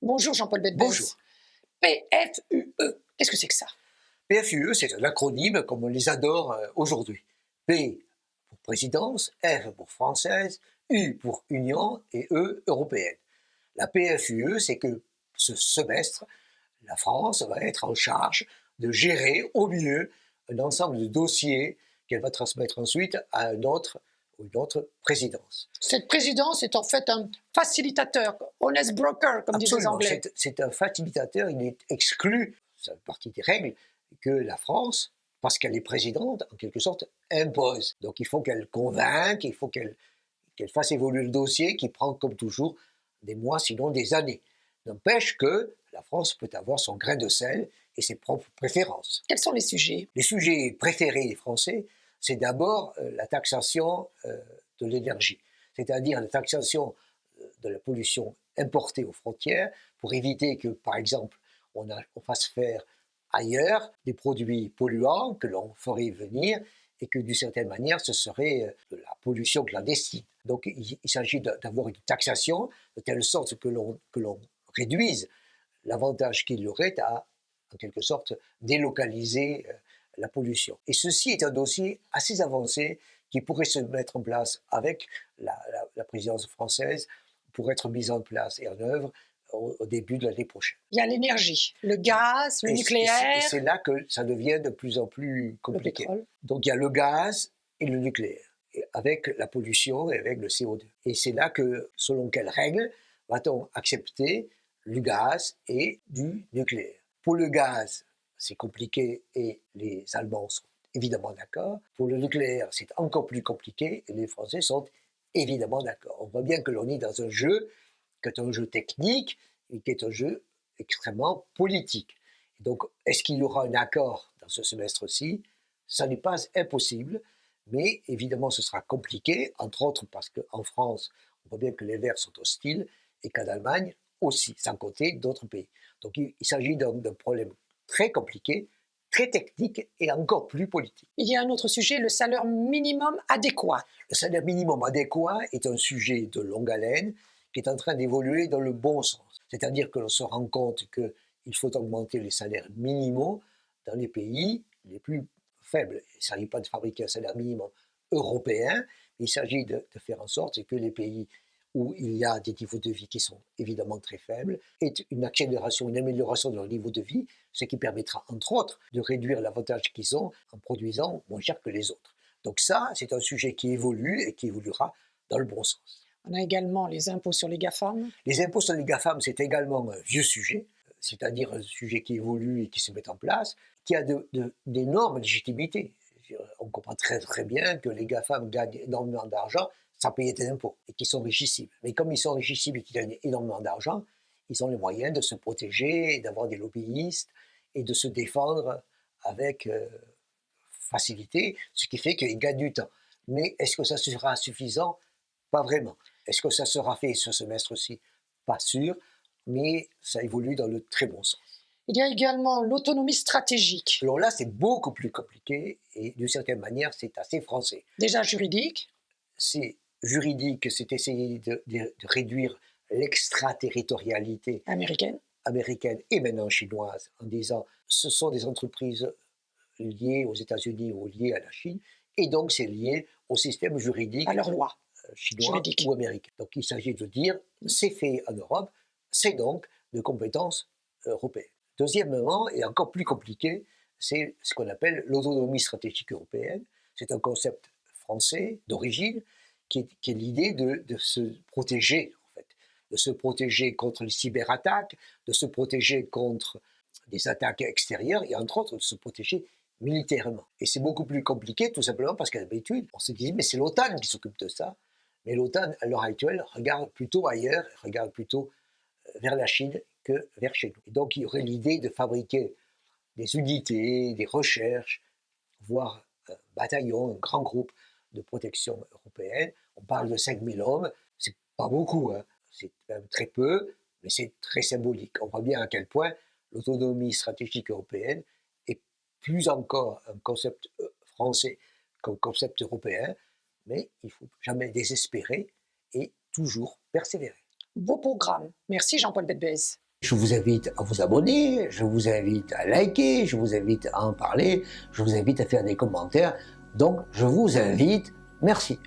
Bonjour Jean-Paul Bonjour. Bedbez. PFUE, qu'est-ce que c'est que ça? PFUE, c'est un acronyme comme on les adore aujourd'hui. P pour présidence, F pour française, U pour Union et E européenne. La PFUE, c'est que ce semestre, la France va être en charge de gérer au mieux un ensemble de dossiers qu'elle va transmettre ensuite à un autre ou une autre présidence. Cette présidence est en fait un facilitateur, honest broker, comme disent les Absolument, Anglais. c'est un facilitateur, il est exclu, ça fait partie des règles, que la France, parce qu'elle est présidente, en quelque sorte, impose. Donc il faut qu'elle convainque, il faut qu'elle fasse évoluer le dossier qui prend comme toujours des mois, sinon des années. N'empêche que la France peut avoir son grain de sel et ses propres préférences. Quels sont les sujets? Les sujets préférés des Français, c'est d'abord la taxation de l'énergie, c'est-à-dire la taxation de la pollution importée aux frontières pour éviter que, par exemple, on fasse faire ailleurs des produits polluants que l'on ferait venir et que d'une certaine manière ce serait de la pollution clandestine. Donc il s'agit d'avoir une taxation de telle sorte que l'on réduise l'avantage qu'il y aurait à, en quelque sorte, délocaliser la pollution. Et ceci est un dossier assez avancé qui pourrait se mettre en place avec la présidence française pour être mis en place et en œuvre au début de l'année prochaine. Il y a l'énergie, le gaz, le Et nucléaire, c'est là que ça devient de plus en plus le compliqué. pétrole. Donc il y a le gaz et le nucléaire, et avec la pollution et avec le CO2. Et c'est là que, selon quelles règles, va-t-on accepter du gaz et du nucléaire? Pour le gaz, c'est compliqué et les Allemands sont évidemment d'accord. Pour le nucléaire, c'est encore plus compliqué et les Français sont évidemment d'accord. On voit bien que l'on est dans un jeu qui est un jeu technique et qui est un jeu extrêmement politique. Et donc, est-ce qu'il y aura un accord dans ce semestre-ci? Ça n'est pas impossible, mais évidemment ce sera compliqué, entre autres parce qu'en France, on voit bien que les Verts sont hostiles et qu'en Allemagne aussi, sans compter d'autres pays. Donc il s'agit d'un problème très compliqué, très technique et encore plus politique. Il y a un autre sujet, le salaire minimum adéquat. Le salaire minimum adéquat est un sujet de longue haleine qui est en train d'évoluer dans le bon sens. C'est-à-dire que l'on se rend compte qu'il faut augmenter les salaires minimaux dans les pays les plus faibles. Il ne s'agit pas de fabriquer un salaire minimum européen, mais il s'agit de faire en sorte que les pays où il y a des niveaux de vie qui sont évidemment très faibles, aient une accélération, une amélioration de leur niveau de vie, ce qui permettra entre autres de réduire l'avantage qu'ils ont en produisant moins cher que les autres. Donc ça, c'est un sujet qui évolue et qui évoluera dans le bon sens. On a également les impôts sur les GAFAM. Les impôts sur les GAFAM, c'est également un vieux sujet, c'est-à-dire un sujet qui évolue et qui se met en place, qui a d'énormes légitimités. On comprend très très bien que les GAFAM gagnent énormément d'argent sans payer des impôts et qui sont richissimes. Mais comme ils sont richissimes et qu'ils gagnent énormément d'argent, ils ont les moyens de se protéger, d'avoir des lobbyistes et de se défendre avec facilité, ce qui fait qu'ils gagnent du temps. Mais est-ce que ça sera suffisant? Pas vraiment. Est-ce que ça sera fait ce semestre-ci? Pas sûr, mais ça évolue dans le très bon sens. Il y a également l'autonomie stratégique. Alors là, c'est beaucoup plus compliqué et d'une certaine manière, c'est assez français. Déjà juridique. C'est juridique, c'est essayer de réduire l'extraterritorialité américaine et maintenant chinoise en disant ce sont des entreprises liées aux États-Unis ou liées à la Chine et donc c'est lié au système juridique à leur loi chinois juridique ou américain. Donc il s'agit de dire c'est fait en Europe, c'est donc de compétences européennes. Deuxièmement, et encore plus compliqué, c'est ce qu'on appelle l'autonomie stratégique européenne. C'est un concept français d'origine qui est l'idée de se protéger, en fait, de se protéger contre les cyberattaques, de se protéger contre des attaques extérieures et entre autres de se protéger militairement. Et c'est beaucoup plus compliqué tout simplement parce qu'à l'habitude, on se dit mais c'est l'OTAN qui s'occupe de ça. Mais l'OTAN, à l'heure actuelle, regarde plutôt ailleurs, regarde plutôt vers la Chine que vers chez nous. Et donc il y aurait l'idée de fabriquer des unités, des recherches, voire un bataillon, un grand groupe de protection européenne. On parle de 5000 hommes, c'est pas beaucoup, hein. C'est même très peu, mais c'est très symbolique. On voit bien à quel point l'autonomie stratégique européenne est plus encore un concept français qu'un concept européen, mais il ne faut jamais désespérer et toujours persévérer. Beau programme. Merci Jean-Paul Bedbez. Je vous invite à vous abonner, je vous invite à liker, je vous invite à en parler, je vous invite à faire des commentaires. Donc, je vous invite. Merci.